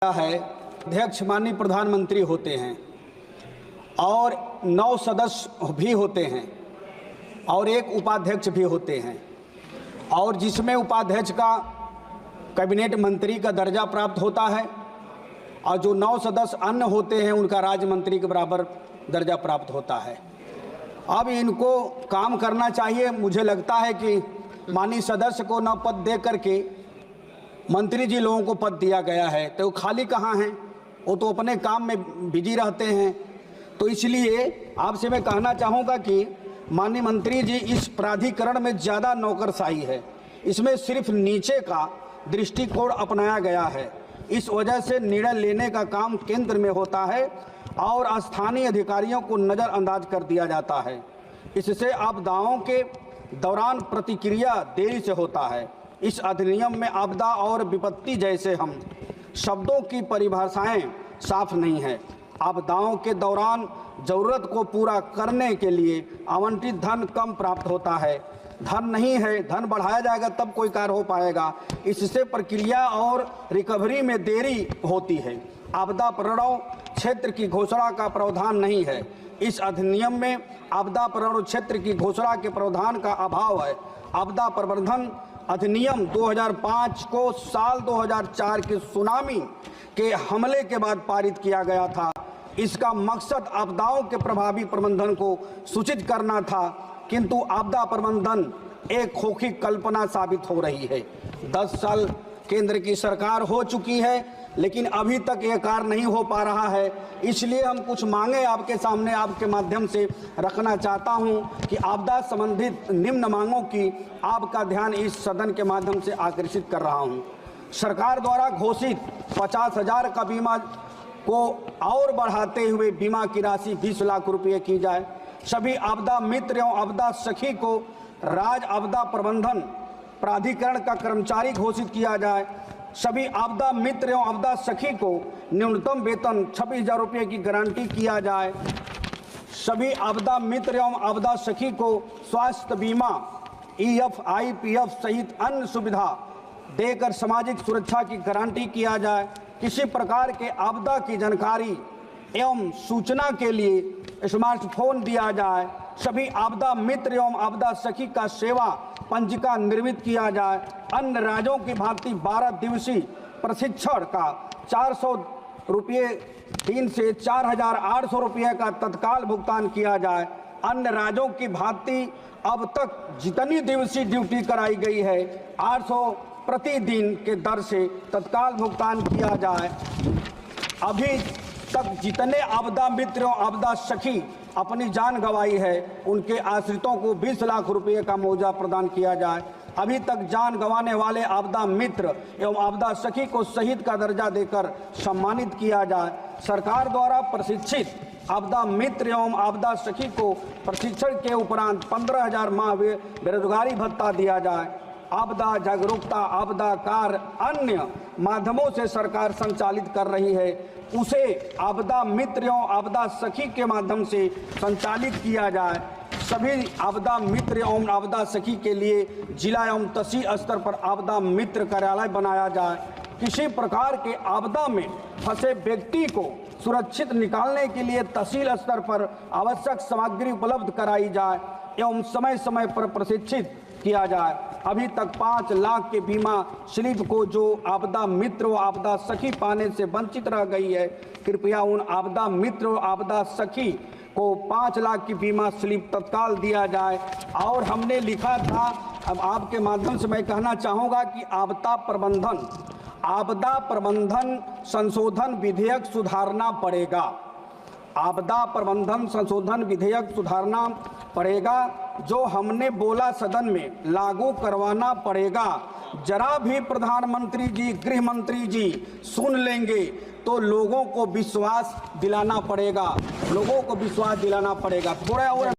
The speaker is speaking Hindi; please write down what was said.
है अध्यक्ष माननीय प्रधानमंत्री होते हैं और 9 सदस्य भी होते हैं और एक उपाध्यक्ष भी होते हैं, और जिसमें उपाध्यक्ष का कैबिनेट मंत्री का दर्जा प्राप्त होता है और जो 9 सदस्य अन्य होते हैं उनका राज्य मंत्री के बराबर दर्जा प्राप्त होता है। अब इनको काम करना चाहिए। मुझे लगता है कि माननीय सदस्य को न पद दे करके मंत्री जी लोगों को पद दिया गया है, तो वो खाली कहाँ हैं? वो तो अपने काम में बिजी रहते हैं। तो इसलिए आपसे मैं कहना चाहूँगा कि माननीय मंत्री जी, इस प्राधिकरण में ज़्यादा नौकरशाही है, इसमें सिर्फ नीचे का दृष्टिकोण अपनाया गया है। इस वजह से निर्णय लेने का काम केंद्र में होता है और स्थानीय अधिकारियों को नज़रअंदाज कर दिया जाता है। इससे आपदाओं के दौरान प्रतिक्रिया देरी से होता है। इस अधिनियम में आपदा और विपत्ति जैसे हम शब्दों की परिभाषाएं साफ नहीं है। आपदाओं के दौरान ज़रूरत को पूरा करने के लिए आवंटित धन कम प्राप्त होता है। धन नहीं है, धन बढ़ाया जाएगा तब कोई कार्य हो पाएगा। इससे प्रक्रिया और रिकवरी में देरी होती है। आपदा प्रवण क्षेत्र की घोषणा का प्रावधान नहीं है। इस अधिनियम में आपदा प्रवण क्षेत्र की घोषणा के प्रावधान का अभाव है। आपदा प्रबंधन अधिनियम 2005 को साल 2004 के सुनामी के हमले के बाद पारित किया गया था। इसका मकसद आपदाओं के प्रभावी प्रबंधन को सूचित करना था, किंतु आपदा प्रबंधन एक खोखी कल्पना साबित हो रही है। 10 साल केंद्र की सरकार हो चुकी है, लेकिन अभी तक यह कार्य नहीं हो पा रहा है। इसलिए हम कुछ मांगे आपके सामने आपके माध्यम से रखना चाहता हूं कि आपदा संबंधित निम्न मांगों की आपका ध्यान इस सदन के माध्यम से आकर्षित कर रहा हूं। सरकार द्वारा घोषित 50,000 का बीमा को और बढ़ाते हुए बीमा की राशि 20 लाख रुपये की जाए। सभी आपदा मित्र एवं आपदा सखी को राज्य आपदा प्रबंधन प्राधिकरण का कर्मचारी घोषित किया जाए। सभी आपदा मित्र एवं आपदा सखी को न्यूनतम वेतन 26,000 रुपये की गारंटी किया जाए। सभी आपदा मित्र एवं आपदा सखी को स्वास्थ्य बीमा, EF, IPF सहित अन्य सुविधा देकर सामाजिक सुरक्षा की गारंटी किया जाए। किसी प्रकार के आपदा की जानकारी एवं सूचना के लिए स्मार्टफोन दिया जाए। सभी आपदा मित्र एवं आपदा सखी का सेवा पंजिका निर्मित किया जाए। अन्य राज्यों की भांति 12 दिवसीय प्रशिक्षण का 400 रुपये दिन से 4,800 रुपये का तत्काल भुगतान किया जाए। अन्य राज्यों की भांति अब तक जितनी दिवसीय ड्यूटी कराई गई है 800 प्रतिदिन के दर से तत्काल भुगतान किया जाए। अभी तक जितने आपदा मित्र और आपदा सखी अपनी जान गंवाई है, उनके आश्रितों को 20 लाख रुपये का मुआवजा प्रदान किया जाए। अभी तक जान गंवाने वाले आपदा मित्र एवं आपदा सखी को शहीद का दर्जा देकर सम्मानित किया जाए। सरकार द्वारा प्रशिक्षित आपदा मित्र एवं आपदा सखी को प्रशिक्षण के उपरांत 15,000 माह बेरोजगारी भत्ता दिया जाए। आपदा जागरूकता, आपदा कार्य अन्य माध्यमों से सरकार संचालित कर रही है, उसे आपदा मित्र एवं आपदा सखी के माध्यम से संचालित किया जाए। सभी आपदा मित्र एवं आपदा सखी के लिए जिला एवं तहसील स्तर पर आपदा मित्र कार्यालय बनाया जाए। किसी प्रकार के आपदा में फंसे व्यक्ति को सुरक्षित निकालने के लिए तहसील स्तर पर आवश्यक सामग्री उपलब्ध कराई जाए एवं समय समय पर प्रशिक्षित किया जाए। अभी तक 5 लाख के बीमा स्लिप को जो आपदा मित्र व आपदा सखी पाने से वंचित रह गई है, कृपया उन आपदा मित्र व आपदा सखी को 5 लाख की बीमा स्लिप तत्काल दिया जाए। और हमने लिखा था, अब आपके माध्यम से मैं कहना चाहूँगा कि आपदा प्रबंधन संशोधन विधेयक सुधारना पड़ेगा। आपदा प्रबंधन संशोधन विधेयक सुधारना पड़ेगा, जो हमने बोला सदन में लागू करवाना पड़ेगा। जरा भी प्रधानमंत्री जी, गृह मंत्री जी सुन लेंगे तो लोगों को विश्वास दिलाना पड़ेगा, लोगों को विश्वास दिलाना पड़ेगा। थोड़ा और